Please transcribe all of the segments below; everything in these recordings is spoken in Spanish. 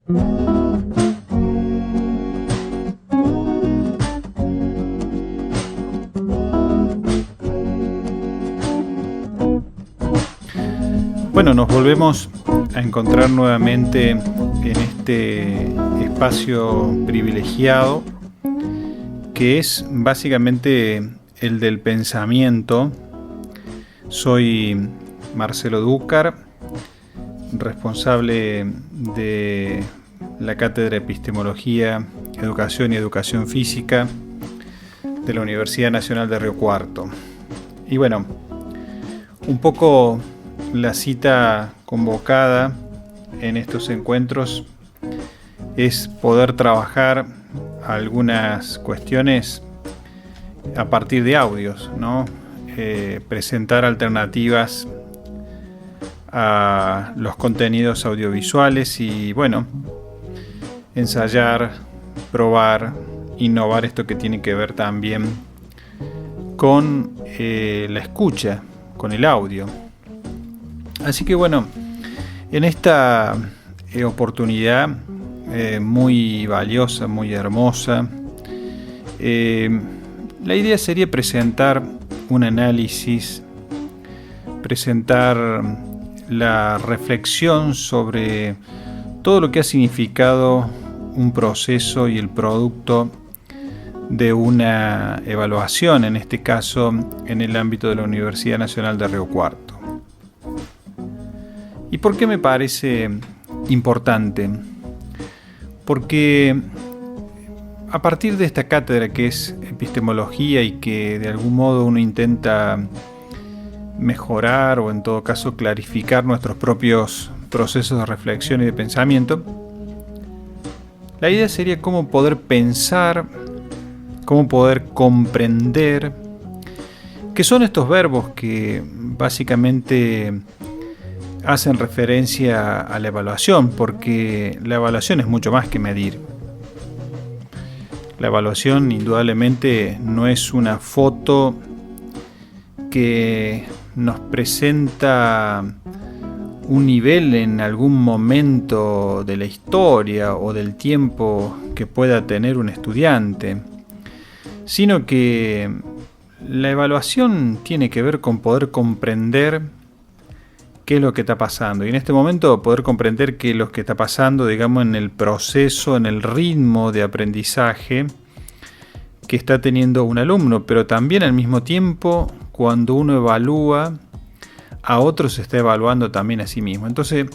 Bueno, nos volvemos a encontrar nuevamente en este espacio privilegiado que es básicamente el del pensamiento. Soy Marcelo Dúcar, responsable de la Cátedra de Epistemología, Educación y Educación Física de la Universidad Nacional de Río Cuarto. Y bueno, un poco la cita convocada en estos encuentros es poder trabajar algunas cuestiones a partir de audios, ¿no? Presentar alternativas a los contenidos audiovisuales y, bueno, ensayar, probar, innovar esto que tiene que ver también con la escucha, con el audio. Así que, bueno, en esta oportunidad muy valiosa, muy hermosa, la idea sería presentar un análisis, presentar la reflexión sobre todo lo que ha significado un proceso y el producto de una evaluación, en este caso en el ámbito de la Universidad Nacional de Río Cuarto. ¿Y por qué me parece importante? Porque a partir de esta cátedra que es epistemología y que de algún modo uno intenta mejorar o en todo caso clarificar nuestros propios procesos de reflexión y de pensamiento, la idea sería cómo poder pensar, cómo poder comprender, qué son estos verbos que básicamente hacen referencia a la evaluación, porque la evaluación es mucho más que medir. La evaluación indudablemente no es una foto que nos presenta un nivel en algún momento de la historia o del tiempo que pueda tener un estudiante, sino que la evaluación tiene que ver con poder comprender qué es lo que está pasando. Y en este momento poder comprender qué es lo que está pasando, digamos, en el proceso, en el ritmo de aprendizaje que está teniendo un alumno, pero también al mismo tiempo cuando uno evalúa a otros se está evaluando también a sí mismo. Entonces,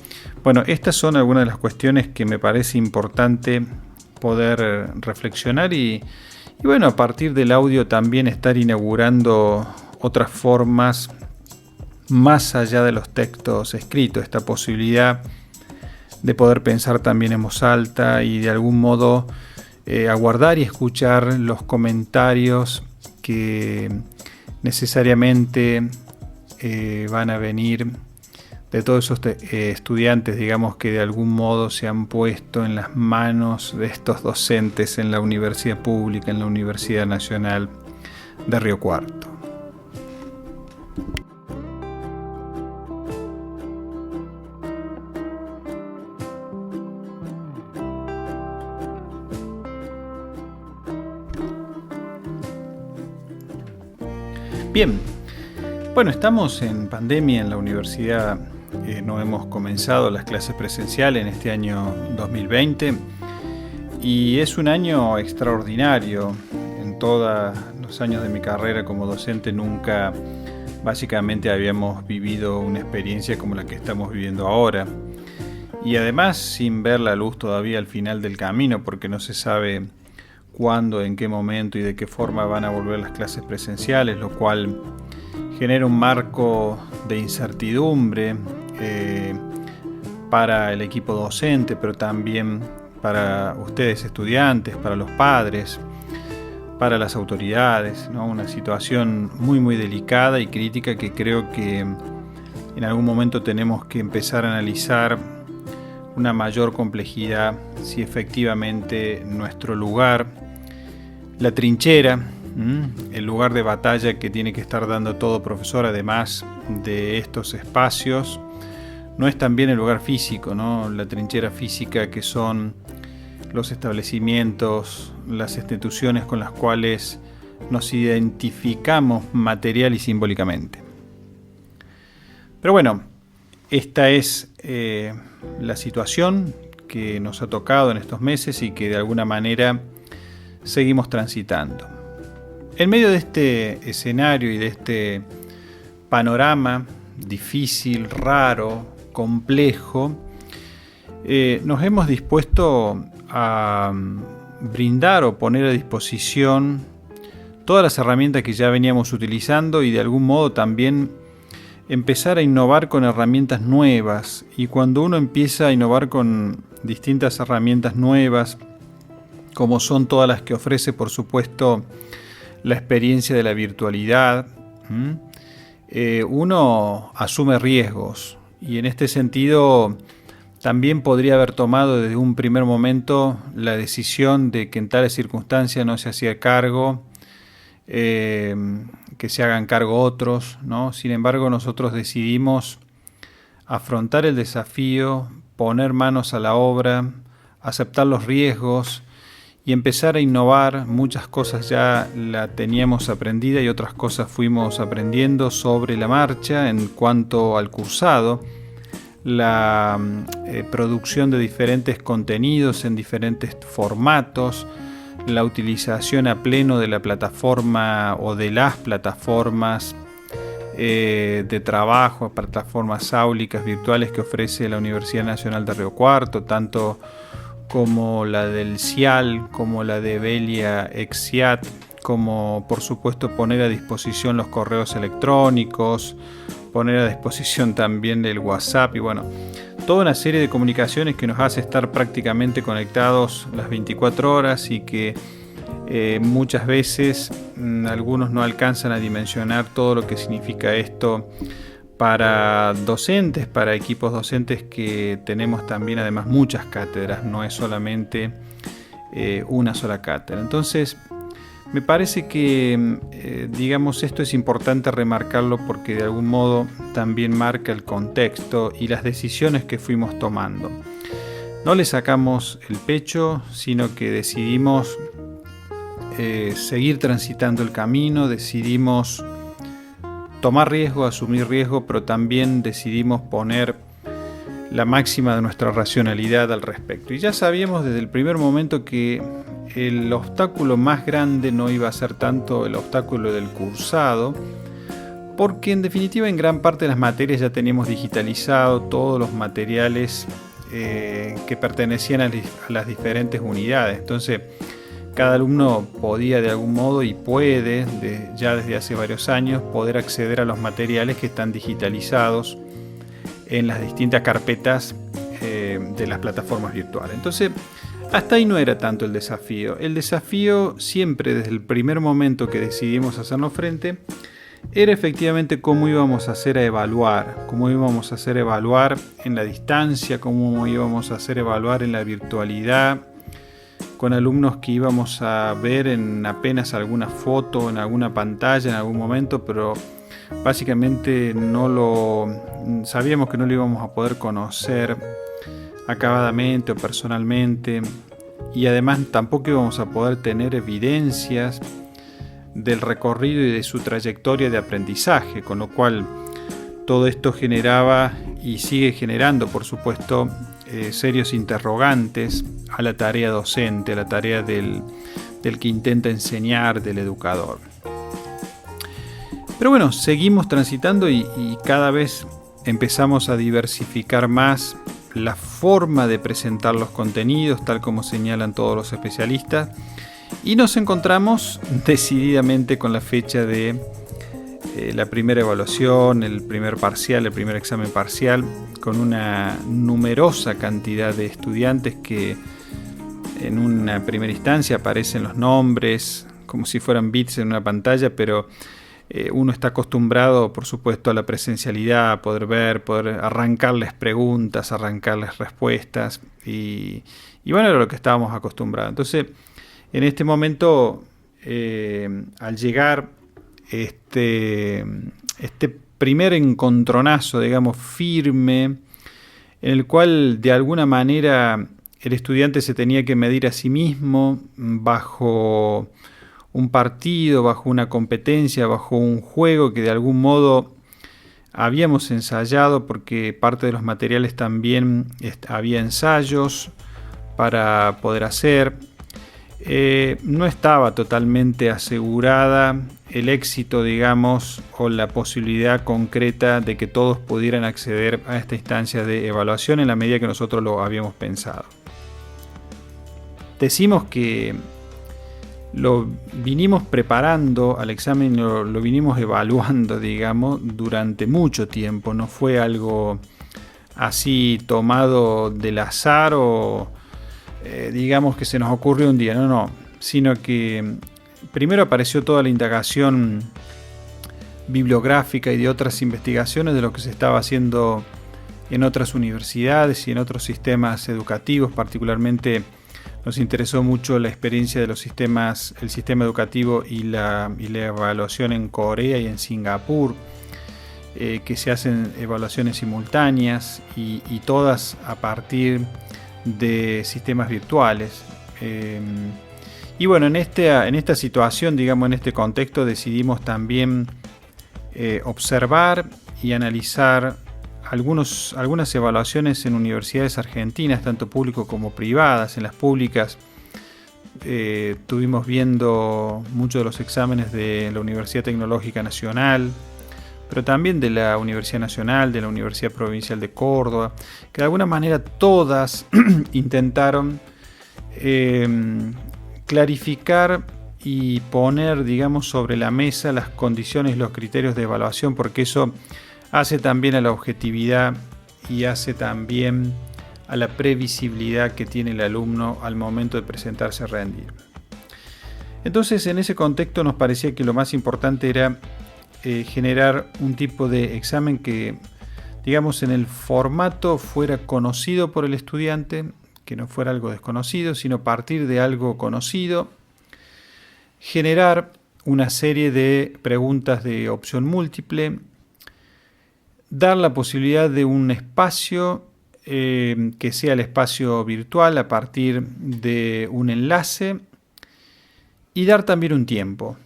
bueno, estas son algunas de las cuestiones que me parece importante poder reflexionar y bueno, a partir del audio también estar inaugurando otras formas más allá de los textos escritos, esta posibilidad de poder pensar también en voz alta y de algún modo aguardar y escuchar los comentarios que necesariamente van a venir de todos esos estudiantes, digamos, que de algún modo se han puesto en las manos de estos docentes en la universidad pública, en la Universidad Nacional de Río Cuarto. Bien, bueno, estamos en pandemia en la universidad, no hemos comenzado las clases presenciales en este año 2020 y es un año extraordinario. En todos los años de mi carrera como docente nunca básicamente habíamos vivido una experiencia como la que estamos viviendo ahora y además sin ver la luz todavía al final del camino, porque no se sabe cuándo, en qué momento y de qué forma van a volver las clases presenciales, lo cual genera un marco de incertidumbre para el equipo docente, pero también para ustedes estudiantes, para los padres, para las autoridades, ¿no? Una situación muy muy delicada y crítica que creo que en algún momento tenemos que empezar a analizar una mayor complejidad, si efectivamente nuestro lugar, la trinchera, el lugar de batalla que tiene que estar dando todo profesor, además de estos espacios, no es también el lugar físico, ¿no? La trinchera física, que son los establecimientos, las instituciones con las cuales nos identificamos material y simbólicamente. Pero bueno, esta es la situación que nos ha tocado en estos meses y que de alguna manera seguimos transitando. En medio de este escenario y de este panorama difícil, raro, complejo, nos hemos dispuesto a brindar o poner a disposición todas las herramientas que ya veníamos utilizando y de algún modo también empezar a innovar con herramientas nuevas. Y cuando uno empieza a innovar con distintas herramientas nuevas, como son todas las que ofrece, por supuesto, la experiencia de la virtualidad, uno asume riesgos, y en este sentido también podría haber tomado desde un primer momento la decisión de que en tales circunstancias no se hacía cargo, que se hagan cargo otros, ¿no? Sin embargo, nosotros decidimos afrontar el desafío, poner manos a la obra, aceptar los riesgos y empezar a innovar. Muchas cosas ya la teníamos aprendida y otras cosas fuimos aprendiendo sobre la marcha en cuanto al cursado, la producción de diferentes contenidos en diferentes formatos, la utilización a pleno de la plataforma o de las plataformas de trabajo, plataformas áulicas virtuales que ofrece la Universidad Nacional de Río Cuarto, tanto como la del CIAL, como la de Belia Exciat, como por supuesto poner a disposición los correos electrónicos, poner a disposición también el WhatsApp y bueno, toda una serie de comunicaciones que nos hace estar prácticamente conectados las 24 horas y que muchas veces algunos no alcanzan a dimensionar todo lo que significa esto para docentes, para equipos docentes que tenemos también además muchas cátedras, no es solamente una sola cátedra. Entonces, me parece que, digamos, esto es importante remarcarlo porque de algún modo también marca el contexto y las decisiones que fuimos tomando. No le sacamos el pecho, sino que decidimos seguir transitando el camino, decidimos tomar riesgo, asumir riesgo, pero también decidimos poner la máxima de nuestra racionalidad al respecto. Y ya sabíamos desde el primer momento que el obstáculo más grande no iba a ser tanto el obstáculo del cursado, porque en definitiva en gran parte de las materias ya teníamos digitalizado todos los materiales que pertenecían a las diferentes unidades. Entonces, cada alumno podía de algún modo y puede, ya desde hace varios años, poder acceder a los materiales que están digitalizados en las distintas carpetas de las plataformas virtuales. Entonces, hasta ahí no era tanto el desafío. El desafío siempre, desde el primer momento que decidimos hacernos frente, era efectivamente cómo íbamos a hacer evaluar en la distancia, cómo íbamos a hacer evaluar en la virtualidad, con alumnos que íbamos a ver en apenas alguna foto, en alguna pantalla en algún momento, pero básicamente sabíamos que no lo íbamos a poder conocer acabadamente o personalmente, y además tampoco íbamos a poder tener evidencias del recorrido y de su trayectoria de aprendizaje, con lo cual todo esto generaba y sigue generando, por supuesto, serios interrogantes a la tarea docente, a la tarea del que intenta enseñar, del educador. Pero bueno, seguimos transitando y cada vez empezamos a diversificar más la forma de presentar los contenidos, tal como señalan todos los especialistas, y nos encontramos decididamente con la fecha de la primera evaluación, el primer parcial, el primer examen parcial, con una numerosa cantidad de estudiantes que en una primera instancia aparecen los nombres como si fueran bits en una pantalla, pero uno está acostumbrado, por supuesto, a la presencialidad, a poder ver, poder arrancarles preguntas, arrancarles respuestas, y bueno, era lo que estábamos acostumbrados. Entonces, en este momento, al llegar este primer encontronazo, digamos, firme en el cual de alguna manera el estudiante se tenía que medir a sí mismo bajo un partido, bajo una competencia, bajo un juego que de algún modo habíamos ensayado, porque parte de los materiales también había ensayos para poder hacer. No estaba totalmente asegurada el éxito, digamos, o la posibilidad concreta de que todos pudieran acceder a esta instancia de evaluación en la medida que nosotros lo habíamos pensado. Decimos que lo vinimos preparando al examen, lo vinimos evaluando, digamos, durante mucho tiempo. No fue algo así tomado del azar o digamos que se nos ocurrió un día, no, sino que primero apareció toda la indagación bibliográfica y de otras investigaciones de lo que se estaba haciendo en otras universidades y en otros sistemas educativos. Particularmente nos interesó mucho la experiencia de los sistemas, el sistema educativo y la evaluación en Corea y en Singapur, que se hacen evaluaciones simultáneas y todas a partir de sistemas virtuales. Y bueno, en esta situación, digamos, en este contexto, decidimos también observar y analizar algunas evaluaciones en universidades argentinas, tanto públicas como privadas. En las públicas estuvimos viendo muchos de los exámenes de la Universidad Tecnológica Nacional, pero también de la Universidad Nacional, de la Universidad Provincial de Córdoba, que de alguna manera todas intentaron clarificar y poner, digamos, sobre la mesa las condiciones y los criterios de evaluación, porque eso hace también a la objetividad y hace también a la previsibilidad que tiene el alumno al momento de presentarse a rendir. Entonces, en ese contexto nos parecía que lo más importante era generar un tipo de examen que, digamos, en el formato fuera conocido por el estudiante, que no fuera algo desconocido, sino partir de algo conocido, generar una serie de preguntas de opción múltiple, dar la posibilidad de un espacio que sea el espacio virtual a partir de un enlace y dar también un tiempo.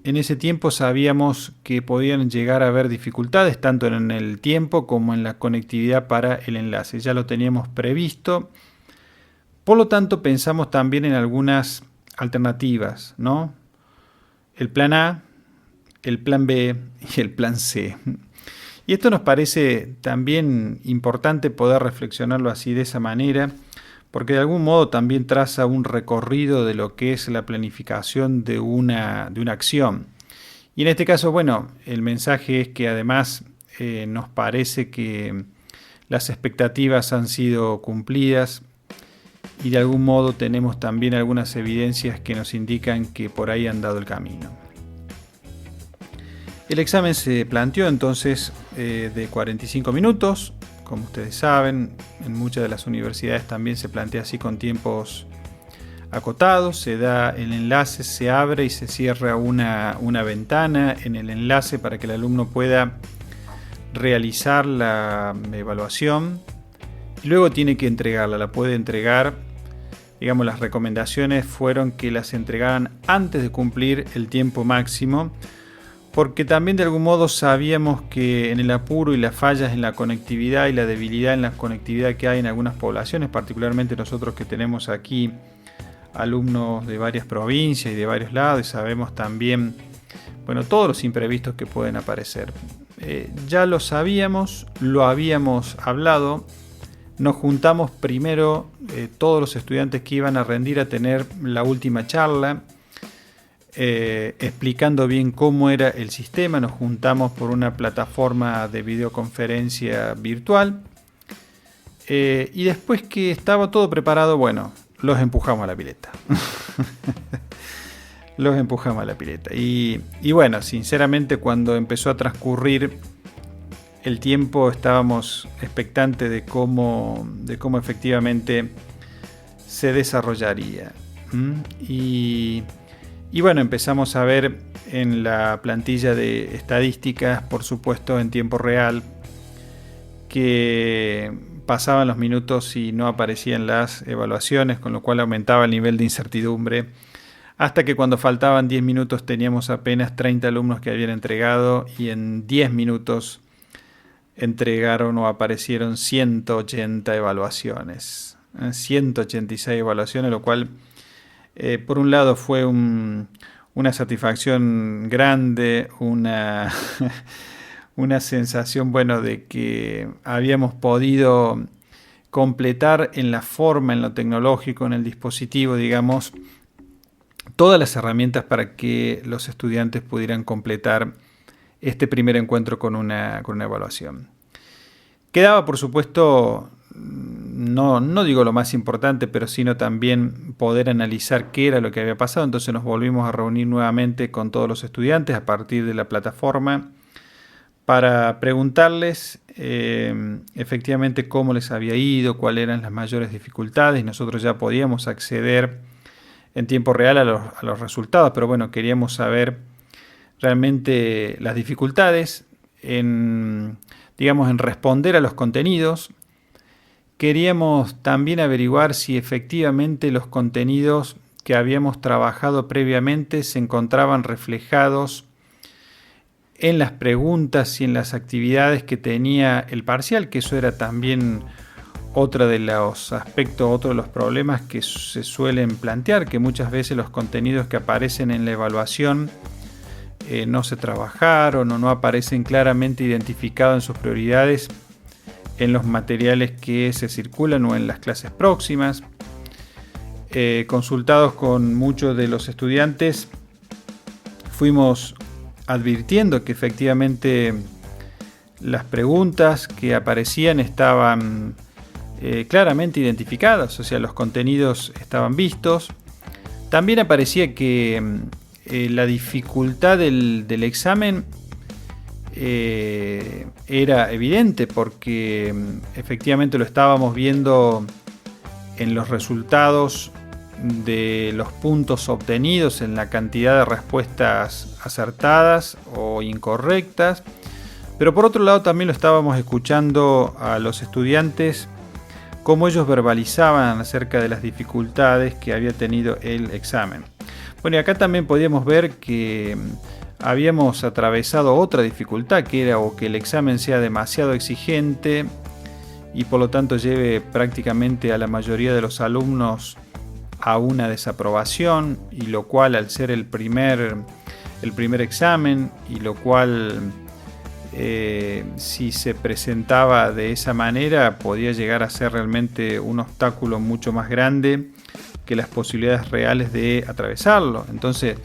En ese tiempo sabíamos que podían llegar a haber dificultades tanto en el tiempo como en la conectividad para el enlace. Ya lo teníamos previsto. Por lo tanto, pensamos también en algunas alternativas, ¿no? El plan A, el plan B y el plan C. Y esto nos parece también importante poder reflexionarlo así, de esa manera, porque de algún modo también traza un recorrido de lo que es la planificación de una acción. Y en este caso, bueno, el mensaje es que además nos parece que las expectativas han sido cumplidas y de algún modo tenemos también algunas evidencias que nos indican que por ahí han dado el camino. El examen se planteó entonces de 45 minutos. Como ustedes saben, en muchas de las universidades también se plantea así, con tiempos acotados. Se da el enlace, se abre y se cierra una ventana en el enlace para que el alumno pueda realizar la evaluación y luego tiene que entregarla. La puede entregar, digamos, las recomendaciones fueron que las entregaran antes de cumplir el tiempo máximo, porque también de algún modo sabíamos que en el apuro y las fallas en la conectividad y la debilidad en la conectividad que hay en algunas poblaciones, particularmente nosotros que tenemos aquí alumnos de varias provincias y de varios lados, y sabemos también, bueno, todos los imprevistos que pueden aparecer. Ya lo sabíamos, lo habíamos hablado, nos juntamos primero todos los estudiantes que iban a rendir a tener la última charla, explicando bien cómo era el sistema. Nos juntamos por una plataforma de videoconferencia virtual y después que estaba todo preparado, bueno, los empujamos a la pileta. Los empujamos a la pileta y bueno, sinceramente, cuando empezó a transcurrir el tiempo estábamos expectantes de cómo efectivamente se desarrollaría. Y bueno, empezamos a ver en la plantilla de estadísticas, por supuesto en tiempo real, que pasaban los minutos y no aparecían las evaluaciones, con lo cual aumentaba el nivel de incertidumbre, hasta que cuando faltaban 10 minutos teníamos apenas 30 alumnos que habían entregado y en 10 minutos entregaron o aparecieron 180 evaluaciones, 186 evaluaciones, lo cual por un lado fue una satisfacción grande, una sensación, bueno, de que habíamos podido completar en la forma, en lo tecnológico, en el dispositivo, digamos, todas las herramientas para que los estudiantes pudieran completar este primer encuentro con una evaluación. Quedaba, por supuesto, no digo lo más importante, pero sino también poder analizar qué era lo que había pasado. Entonces nos volvimos a reunir nuevamente con todos los estudiantes a partir de la plataforma para preguntarles efectivamente cómo les había ido, cuáles eran las mayores dificultades. Nosotros ya podíamos acceder en tiempo real a los resultados, pero bueno, queríamos saber realmente las dificultades en responder a los contenidos. Queríamos también averiguar si efectivamente los contenidos que habíamos trabajado previamente se encontraban reflejados en las preguntas y en las actividades que tenía el parcial, que eso era también otro de los aspectos, otro de los problemas que se suelen plantear, que muchas veces los contenidos que aparecen en la evaluación no se trabajaron o no aparecen claramente identificados en sus prioridades en los materiales que se circulan o en las clases próximas. Consultados con muchos de los estudiantes, fuimos advirtiendo que efectivamente las preguntas que aparecían estaban claramente identificadas, o sea, los contenidos estaban vistos. También aparecía que la dificultad del examen era evidente porque efectivamente lo estábamos viendo en los resultados de los puntos obtenidos, en la cantidad de respuestas acertadas o incorrectas, pero por otro lado también lo estábamos escuchando a los estudiantes cómo ellos verbalizaban acerca de las dificultades que había tenido el examen. Bueno, y acá también podíamos ver que habíamos atravesado otra dificultad, que era o que el examen sea demasiado exigente y por lo tanto lleve prácticamente a la mayoría de los alumnos a una desaprobación, y lo cual al ser el primer examen, y lo cual si se presentaba de esa manera podía llegar a ser realmente un obstáculo mucho más grande que las posibilidades reales de atravesarlo. Entonces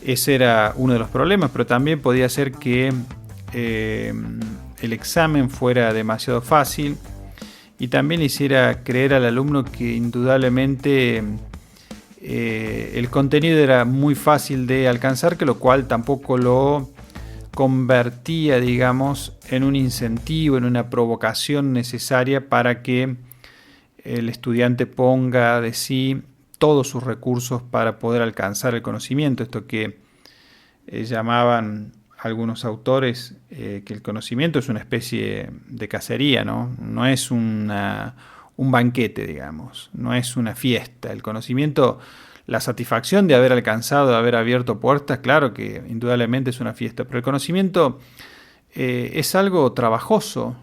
ese era uno de los problemas, pero también podía ser que el examen fuera demasiado fácil y también hiciera creer al alumno que indudablemente el contenido era muy fácil de alcanzar, que lo cual tampoco lo convertía, digamos, en un incentivo, en una provocación necesaria para que el estudiante ponga de sí todos sus recursos para poder alcanzar el conocimiento. Esto que llamaban algunos autores que el conocimiento es una especie de cacería, ¿no? No es un banquete, digamos, no es una fiesta. El conocimiento, la satisfacción de haber alcanzado, de haber abierto puertas, claro que indudablemente es una fiesta, pero el conocimiento es algo trabajoso,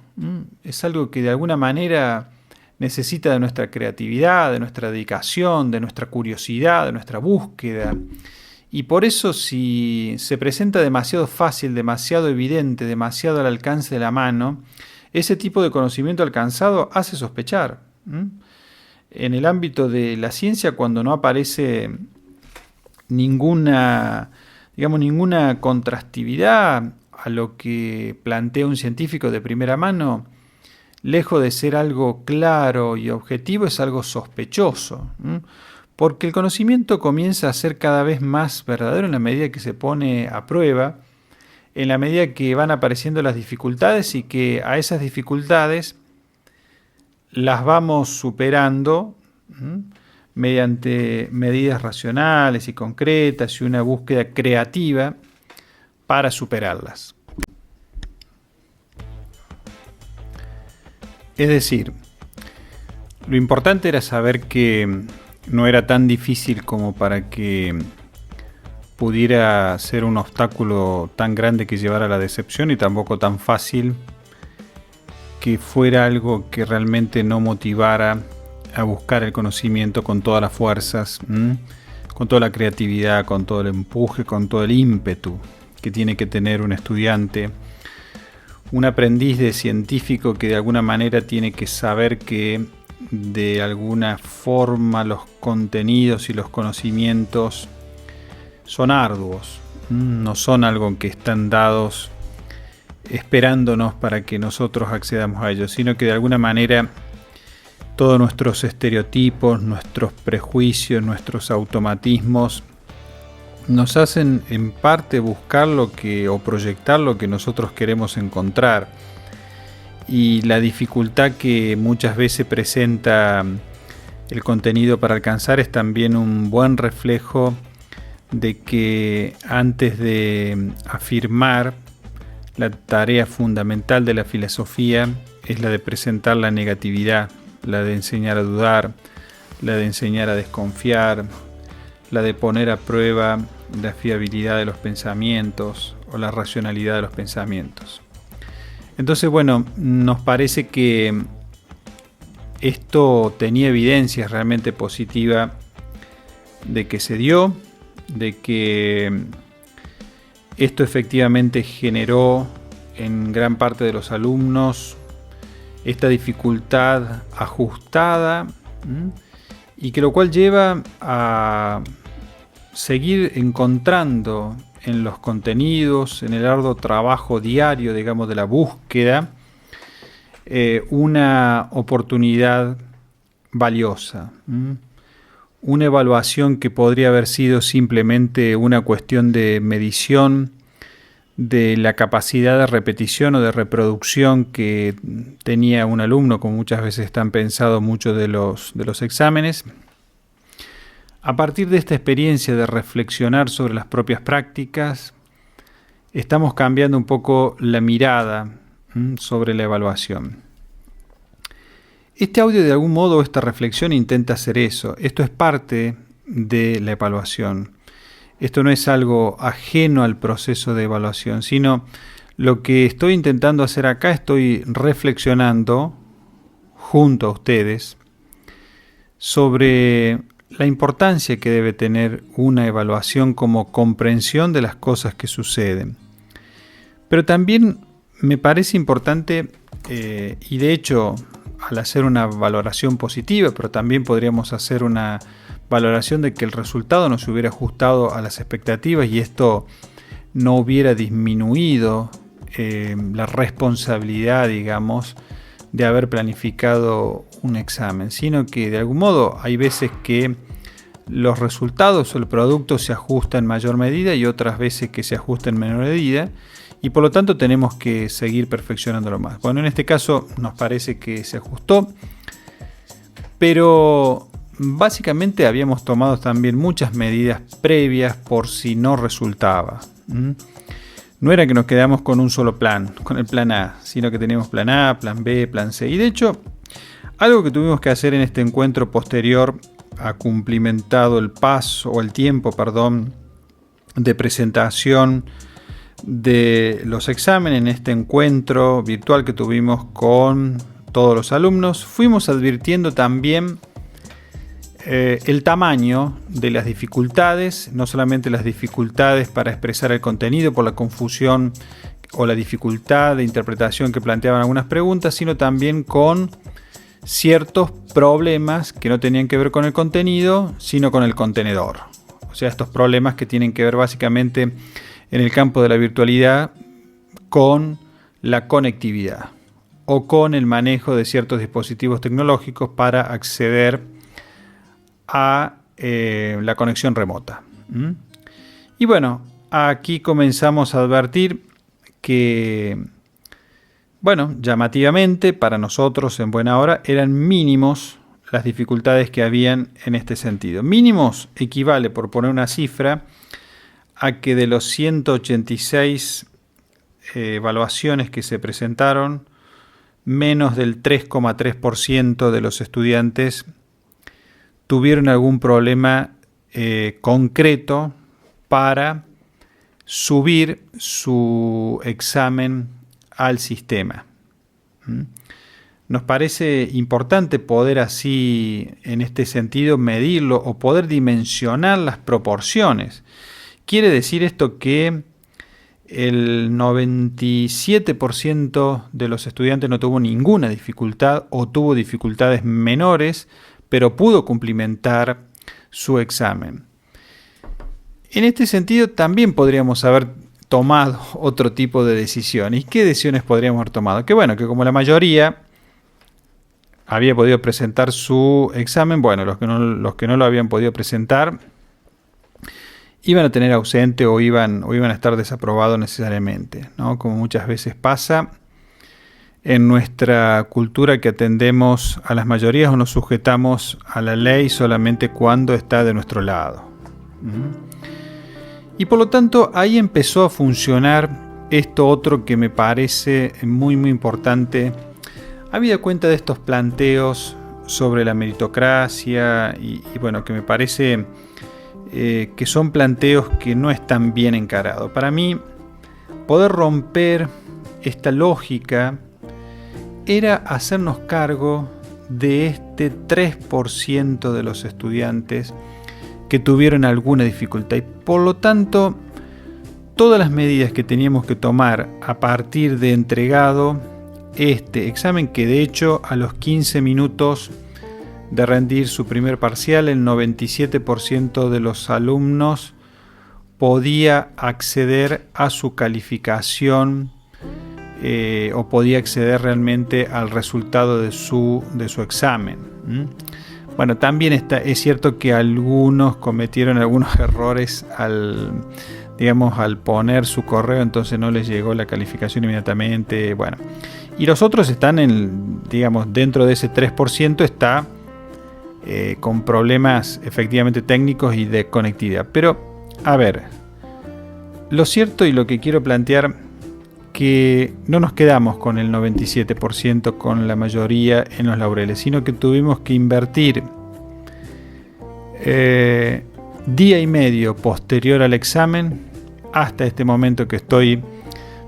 es algo que de alguna manera necesita de nuestra creatividad, de nuestra dedicación, de nuestra curiosidad, de nuestra búsqueda. Y por eso si se presenta demasiado fácil, demasiado evidente, demasiado al alcance de la mano, ese tipo de conocimiento alcanzado hace sospechar. En el ámbito de la ciencia, cuando no aparece ninguna contrastividad a lo que plantea un científico de primera mano, lejos de ser algo claro y objetivo, es algo sospechoso, porque el conocimiento comienza a ser cada vez más verdadero en la medida que se pone a prueba, en la medida que van apareciendo las dificultades y que a esas dificultades las vamos superando mediante medidas racionales y concretas y una búsqueda creativa para superarlas. Es decir, Lo importante era saber que no era tan difícil como para que pudiera ser un obstáculo tan grande que llevara a la decepción, y tampoco tan fácil que fuera algo que realmente no motivara a buscar el conocimiento con todas las fuerzas, con toda la creatividad, con todo el empuje, con todo el ímpetu que tiene que tener un estudiante, un aprendiz de científico, que de alguna manera tiene que saber que de alguna forma los contenidos y los conocimientos son arduos, no son algo que están dados esperándonos para que nosotros accedamos a ellos, sino que de alguna manera todos nuestros estereotipos, nuestros prejuicios, nuestros automatismos nos hacen en parte buscar o proyectar lo que nosotros queremos encontrar. Y la dificultad que muchas veces presenta el contenido para alcanzar es también un buen reflejo de que antes de afirmar, la tarea fundamental de la filosofía es la de presentar la negatividad, la de enseñar a dudar, la de enseñar a desconfiar, la de poner a prueba la fiabilidad de los pensamientos o la racionalidad de los pensamientos. Entonces, bueno, nos parece que esto tenía evidencias realmente positivas de que se dio, de que esto efectivamente generó en gran parte de los alumnos esta dificultad ajustada, y que lo cual lleva a seguir encontrando en los contenidos, en el arduo trabajo diario, digamos, de la búsqueda, una oportunidad valiosa. Una evaluación que podría haber sido simplemente una cuestión de medición de la capacidad de repetición o de reproducción que tenía un alumno, como muchas veces están pensados muchos de los exámenes. A partir de esta experiencia de reflexionar sobre las propias prácticas, estamos cambiando un poco la mirada sobre la evaluación. Este audio, de algún modo, esta reflexión intenta hacer eso. Esto es parte de la evaluación. Esto no es algo ajeno al proceso de evaluación, sino lo que estoy intentando hacer acá, estoy reflexionando junto a ustedes sobre la importancia que debe tener una evaluación como comprensión de las cosas que suceden. Pero también me parece importante, y de hecho, al hacer una valoración positiva, pero también podríamos hacer una valoración de que el resultado no se hubiera ajustado a las expectativas y esto no hubiera disminuido la responsabilidad, digamos, de haber planificado un examen, sino que de algún modo hay veces que los resultados o el producto se ajustan en mayor medida y otras veces que se ajustan en menor medida, y por lo tanto tenemos que seguir perfeccionándolo más. Bueno, en este caso nos parece que se ajustó, pero básicamente habíamos tomado también muchas medidas previas por si no resultaba. No era que nos quedamos con un solo plan, con el plan A, sino que teníamos plan A, plan B, plan C. Y de hecho, algo que tuvimos que hacer en este encuentro posterior a cumplimentado el paso, o el tiempo, de presentación de los exámenes, en este encuentro virtual que tuvimos con todos los alumnos, fuimos advirtiendo también el tamaño de las dificultades, no solamente las dificultades para expresar el contenido por la confusión o la dificultad de interpretación que planteaban algunas preguntas, sino también con ciertos problemas que no tenían que ver con el contenido, sino con el contenedor. O sea, estos problemas que tienen que ver básicamente en el campo de la virtualidad con la conectividad o con el manejo de ciertos dispositivos tecnológicos para acceder a la conexión remota. Y bueno, aquí comenzamos a advertir que, bueno, llamativamente para nosotros en buena hora eran mínimos las dificultades que habían en este sentido. Mínimos equivale, por poner una cifra, a que de los 186 evaluaciones que se presentaron, menos del 3,3% de los estudiantes tuvieron algún problema concreto para subir su examen al sistema. Nos parece importante poder así, en este sentido, medirlo o poder dimensionar las proporciones. Quiere decir esto que el 97% de los estudiantes no tuvo ninguna dificultad o tuvo dificultades menores, pero pudo cumplimentar su examen. En este sentido, también podríamos haber tomado otro tipo de decisiones. ¿Y qué decisiones podríamos haber tomado? Que bueno, que como la mayoría había podido presentar su examen, bueno, los que no lo habían podido presentar iban a tener ausente o iban a estar desaprobados necesariamente, ¿no? Como muchas veces pasa en nuestra cultura, que atendemos a las mayorías o nos sujetamos a la ley solamente cuando está de nuestro lado. Y por lo tanto ahí empezó a funcionar esto otro que me parece muy muy importante, habida cuenta de estos planteos sobre la meritocracia y bueno, que me parece que son planteos que no están bien encarados. Para mí, poder romper esta lógica era hacernos cargo de este 3% de los estudiantes que tuvieron alguna dificultad, y por lo tanto todas las medidas que teníamos que tomar a partir de entregado este examen, que de hecho a los 15 minutos de rendir su primer parcial, el 97% de los alumnos podía acceder a su calificación o podía acceder realmente al resultado de su examen. Bueno, también es cierto que algunos cometieron algunos errores al poner su correo, entonces no les llegó la calificación inmediatamente. Bueno, y los otros están dentro de ese 3% está con problemas efectivamente técnicos y de conectividad. Pero, a ver, lo cierto y lo que quiero plantear, que no nos quedamos con el 97%, con la mayoría en los laureles, sino que tuvimos que invertir día y medio posterior al examen, hasta este momento que estoy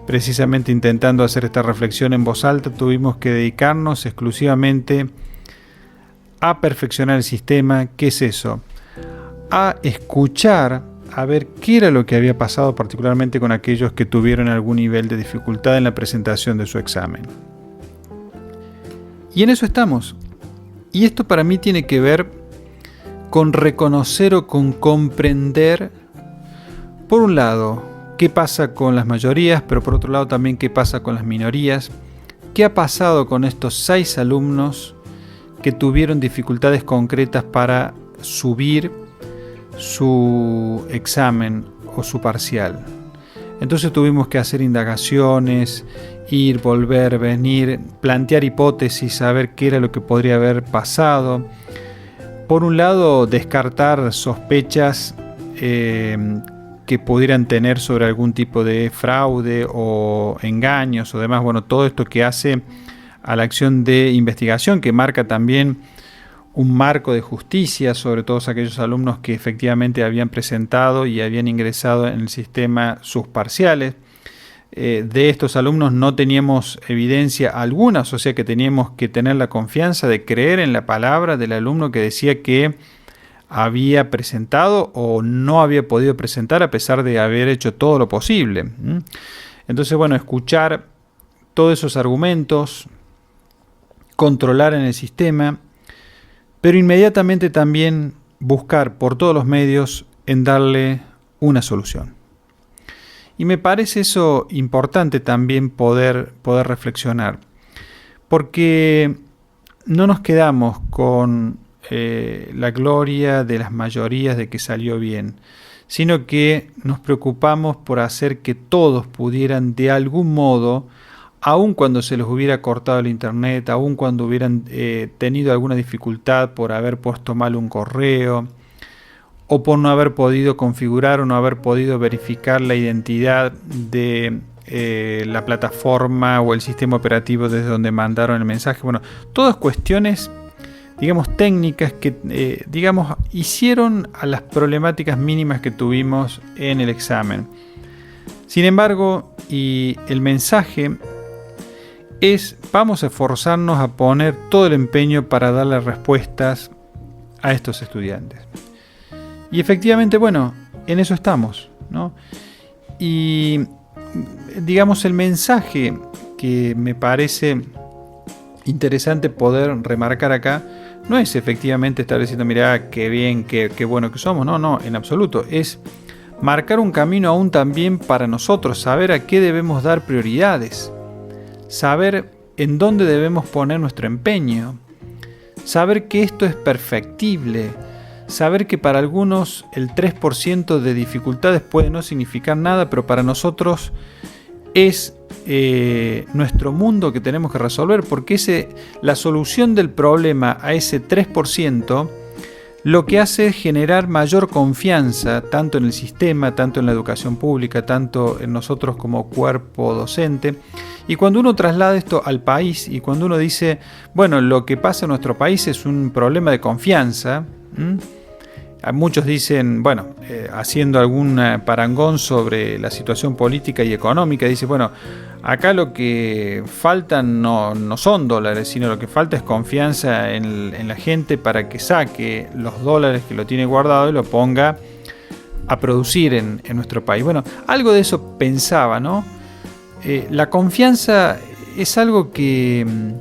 precisamente intentando hacer esta reflexión en voz alta, tuvimos que dedicarnos exclusivamente a perfeccionar el sistema. ¿Qué es eso? A escuchar, a ver qué era lo que había pasado particularmente con aquellos que tuvieron algún nivel de dificultad en la presentación de su examen. Y en eso estamos. Y esto para mí tiene que ver con reconocer o con comprender, por un lado, qué pasa con las mayorías, pero por otro lado también qué pasa con las minorías, qué ha pasado con estos 6 alumnos que tuvieron dificultades concretas para subir su examen o su parcial. Entonces tuvimos que hacer indagaciones, ir, volver, venir, plantear hipótesis, saber qué era lo que podría haber pasado. Por un lado, descartar sospechas que pudieran tener sobre algún tipo de fraude o engaños o demás. Bueno, todo esto que hace a la acción de investigación, que marca también un marco de justicia sobre todos aquellos alumnos que efectivamente habían presentado y habían ingresado en el sistema sus parciales. De estos alumnos no teníamos evidencia alguna, o sea que teníamos que tener la confianza de creer en la palabra del alumno que decía que había presentado o no había podido presentar a pesar de haber hecho todo lo posible. Entonces, bueno, escuchar todos esos argumentos, controlar en el sistema, pero inmediatamente también buscar por todos los medios en darle una solución. Y me parece eso importante también poder reflexionar, porque no nos quedamos con la gloria de las mayorías de que salió bien, sino que nos preocupamos por hacer que todos pudieran de algún modo, aun cuando se les hubiera cortado el internet, aun cuando hubieran tenido alguna dificultad por haber puesto mal un correo, o por no haber podido configurar o no haber podido verificar la identidad de la plataforma o el sistema operativo desde donde mandaron el mensaje. Bueno, todas cuestiones, digamos, técnicas que, digamos, hicieron a las problemáticas mínimas que tuvimos en el examen. Sin embargo, y el mensaje es: vamos a esforzarnos a poner todo el empeño para darle respuestas a estos estudiantes. Y efectivamente, bueno, en eso estamos, ¿no? Y digamos, el mensaje que me parece interesante poder remarcar acá no es efectivamente estar diciendo, mirá, qué bien, qué bueno que somos. No, en absoluto. Es marcar un camino aún también para nosotros, saber a qué debemos dar prioridades, saber en dónde debemos poner nuestro empeño, saber que esto es perfectible, saber que para algunos el 3% de dificultades puede no significar nada, pero para nosotros es nuestro mundo que tenemos que resolver, porque la solución del problema a ese 3% lo que hace es generar mayor confianza tanto en el sistema, tanto en la educación pública, tanto en nosotros como cuerpo docente. Y cuando uno traslada esto al país y cuando uno dice, bueno, lo que pasa en nuestro país es un problema de confianza, muchos dicen, bueno, haciendo algún parangón sobre la situación política y económica, dice, bueno, acá lo que falta no son dólares, sino lo que falta es confianza en la gente para que saque los dólares que lo tiene guardado y lo ponga a producir en nuestro país. Bueno, algo de eso pensaba, ¿no? La confianza es algo que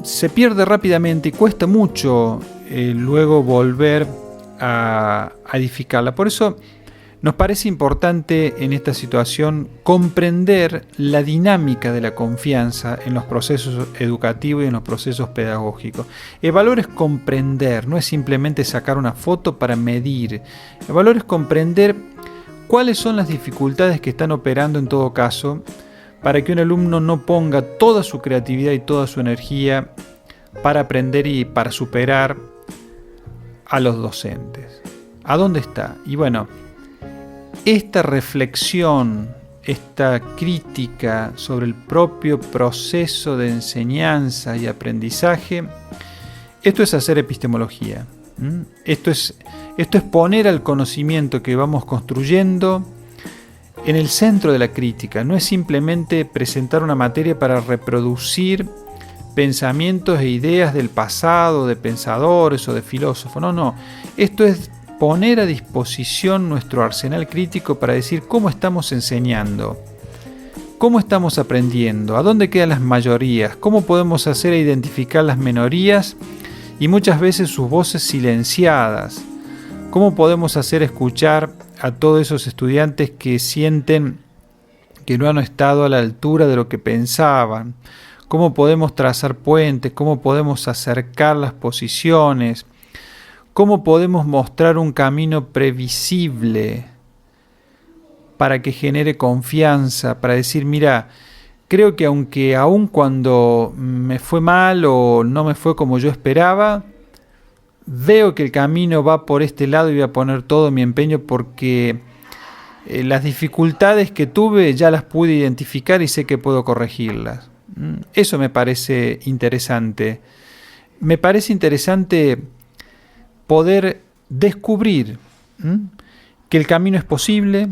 se pierde rápidamente y cuesta mucho luego volver a edificarla. Por eso nos parece importante en esta situación comprender la dinámica de la confianza en los procesos educativos y en los procesos pedagógicos. El valor es comprender, no es simplemente sacar una foto para medir. El valor es comprender cuáles son las dificultades que están operando en todo caso para que un alumno no ponga toda su creatividad y toda su energía para aprender y para superar a los docentes. ¿A dónde está? Y bueno, esta reflexión, esta crítica sobre el propio proceso de enseñanza y aprendizaje, esto es hacer epistemología. Esto es poner al conocimiento que vamos construyendo en el centro de la crítica. No es simplemente presentar una materia para reproducir pensamientos e ideas del pasado, de pensadores o de filósofos. No. Esto es poner a disposición nuestro arsenal crítico para decir cómo estamos enseñando, cómo estamos aprendiendo, a dónde quedan las mayorías, cómo podemos hacer identificar las minorías y muchas veces sus voces silenciadas, cómo podemos hacer escuchar a todos esos estudiantes que sienten que no han estado a la altura de lo que pensaban, cómo podemos trazar puentes, cómo podemos acercar las posiciones, cómo podemos mostrar un camino previsible para que genere confianza, para decir, mira, creo que aun cuando me fue mal o no me fue como yo esperaba, veo que el camino va por este lado y voy a poner todo mi empeño porque las dificultades que tuve ya las pude identificar y sé que puedo corregirlas. Eso me parece interesante. Me parece interesante poder descubrir que el camino es posible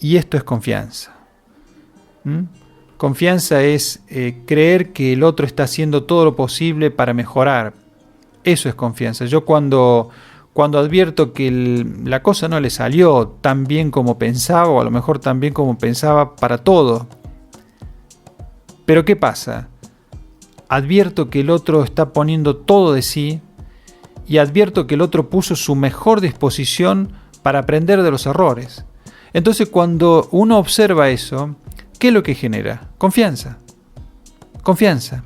y esto es confianza. Confianza es creer que el otro está haciendo todo lo posible para mejorar. Eso es confianza. Yo cuando advierto que la cosa no le salió tan bien como pensaba, o a lo mejor tan bien como pensaba para todo, pero ¿qué pasa? Advierto que el otro está poniendo todo de sí y advierto que el otro puso su mejor disposición para aprender de los errores. Entonces, cuando uno observa eso, ¿qué es lo que genera? Confianza. Confianza.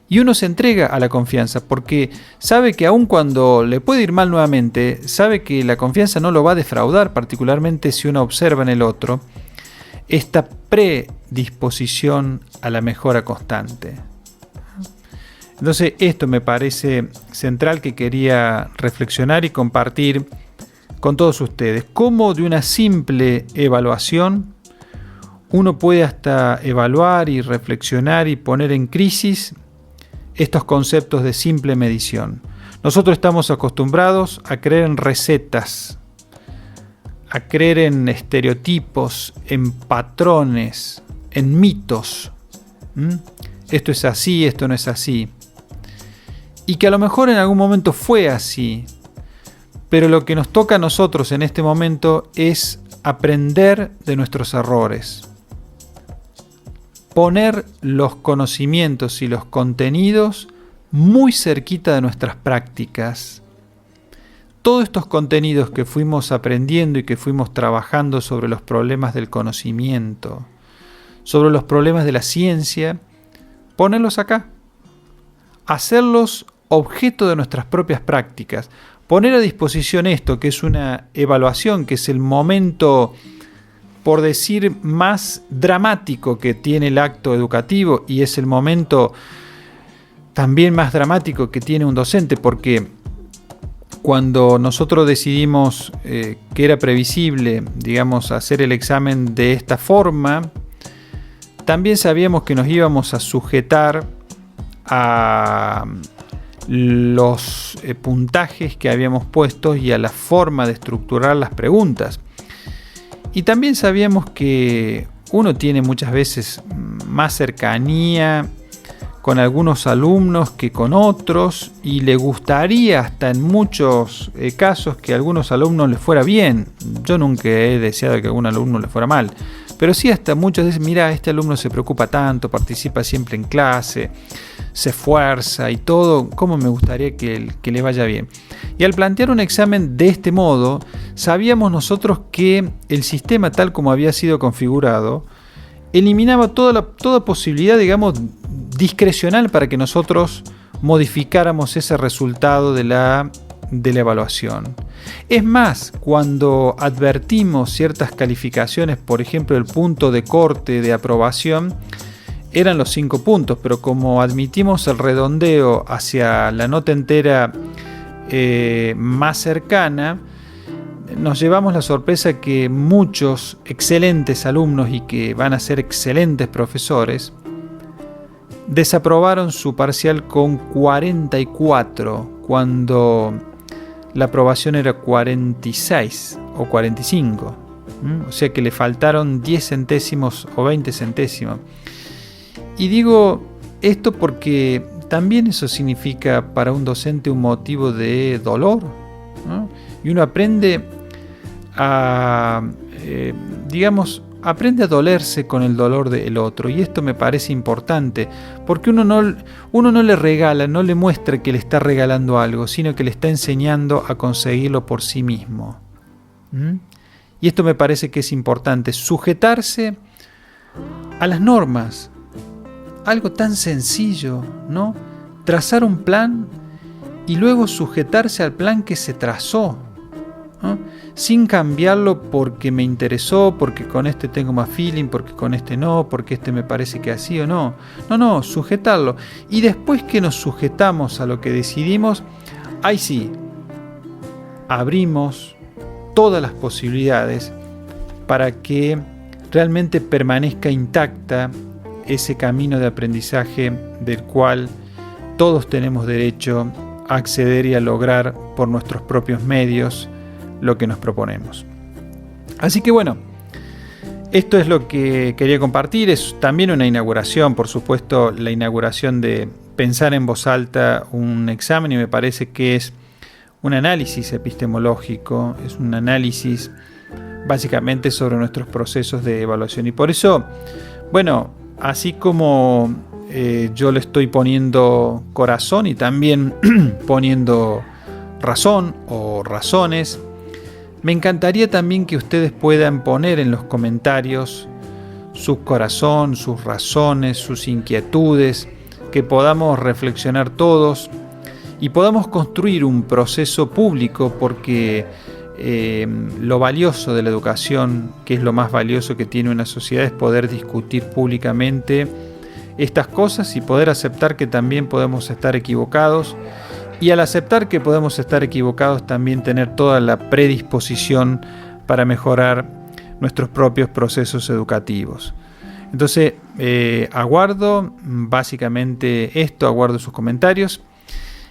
Y uno se entrega a la confianza porque sabe que aun cuando le puede ir mal nuevamente, sabe que la confianza no lo va a defraudar, particularmente si uno observa en el otro esta predisposición a la mejora constante. Entonces, esto me parece central que quería reflexionar y compartir con todos ustedes. Cómo de una simple evaluación uno puede hasta evaluar y reflexionar y poner en crisis estos conceptos de simple medición. Nosotros estamos acostumbrados a creer en recetas, a creer en estereotipos, en patrones, en mitos. Esto es así, esto no es así. Y que a lo mejor en algún momento fue así, pero lo que nos toca a nosotros en este momento es aprender de nuestros errores. Poner los conocimientos y los contenidos muy cerquita de nuestras prácticas. Todos estos contenidos que fuimos aprendiendo y que fuimos trabajando sobre los problemas del conocimiento, sobre los problemas de la ciencia, ponerlos acá. Hacerlos objeto de nuestras propias prácticas. Poner a disposición esto, que es una evaluación, que es el momento, por decir, más dramático que tiene el acto educativo, y es el momento también más dramático que tiene un docente, porque cuando nosotros decidimos que era previsible, digamos, hacer el examen de esta forma, también sabíamos que nos íbamos a sujetar a los puntajes que habíamos puesto y a la forma de estructurar las preguntas. Y también sabíamos que uno tiene muchas veces más cercanía con algunos alumnos que con otros, y le gustaría hasta en muchos casos que a algunos alumnos les fuera bien. Yo nunca he deseado que a algún alumno le fuera mal, pero sí hasta muchos dicen, mira, este alumno se preocupa tanto, participa siempre en clase, se esfuerza y todo, cómo me gustaría que le vaya bien. Y al plantear un examen de este modo, sabíamos nosotros que el sistema tal como había sido configurado, eliminaba toda posibilidad, digamos, discrecional para que nosotros modificáramos ese resultado de la evaluación. Es más, cuando advertimos ciertas calificaciones, por ejemplo el punto de corte de aprobación, eran los 5 puntos, pero como admitimos el redondeo hacia la nota entera más cercana, nos llevamos la sorpresa que muchos excelentes alumnos y que van a ser excelentes profesores desaprobaron su parcial con 44 cuando la aprobación era 46 o 45. O sea que le faltaron 10 centésimos o 20 centésimos. Y digo esto porque también eso significa para un docente un motivo de dolor, ¿no? Y uno aprende aprende a dolerse con el dolor del otro, y esto me parece importante porque uno no le regala, no le muestra que le está regalando algo, sino que le está enseñando a conseguirlo por sí mismo. Y esto me parece que es importante, sujetarse a las normas, algo tan sencillo, ¿no? Trazar un plan y luego sujetarse al plan que se trazó, ¿no? Sin cambiarlo porque me interesó, porque con este tengo más feeling, porque con este no, porque este me parece que así o no. No, sujetarlo. Y después que nos sujetamos a lo que decidimos, ahí sí, abrimos todas las posibilidades para que realmente permanezca intacta ese camino de aprendizaje del cual todos tenemos derecho a acceder y a lograr por nuestros propios medios lo que nos proponemos. Así que bueno, esto es lo que quería compartir. Es también una inauguración, por supuesto, la inauguración de pensar en voz alta un examen, y me parece que es un análisis epistemológico, es un análisis básicamente sobre nuestros procesos de evaluación. Y por eso, bueno, así como yo le estoy poniendo corazón y también poniendo razón o razones, me encantaría también que ustedes puedan poner en los comentarios su corazón, sus razones, sus inquietudes, que podamos reflexionar todos y podamos construir un proceso público, porque lo valioso de la educación, que es lo más valioso que tiene una sociedad, es poder discutir públicamente estas cosas y poder aceptar que también podemos estar equivocados, y al aceptar que podemos estar equivocados también tener toda la predisposición para mejorar nuestros propios procesos educativos. Entonces, aguardo básicamente esto, aguardo sus comentarios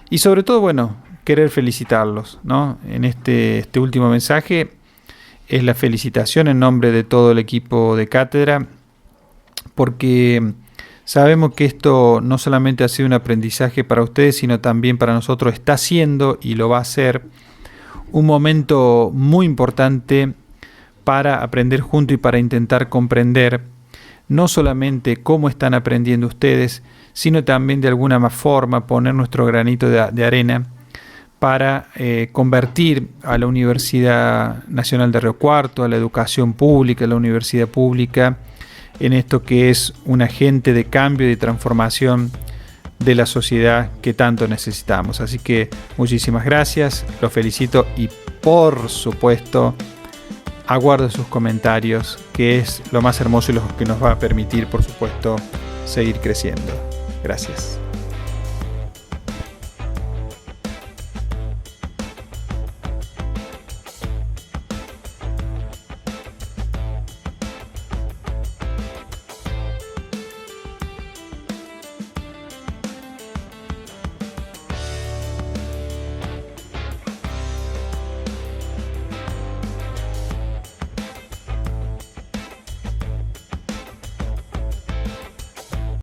y sobre todo, bueno, querer felicitarlos, ¿no? En este último mensaje es la felicitación en nombre de todo el equipo de cátedra, porque sabemos que esto no solamente ha sido un aprendizaje para ustedes, sino también para nosotros está siendo y lo va a ser un momento muy importante para aprender juntos y para intentar comprender no solamente cómo están aprendiendo ustedes, sino también de alguna forma poner nuestro granito de arena para convertir a la Universidad Nacional de Río Cuarto, a la educación pública, a la universidad pública, en esto que es un agente de cambio y de transformación de la sociedad que tanto necesitamos. Así que muchísimas gracias, los felicito y por supuesto aguardo sus comentarios, que es lo más hermoso y lo que nos va a permitir, por supuesto, seguir creciendo. Gracias.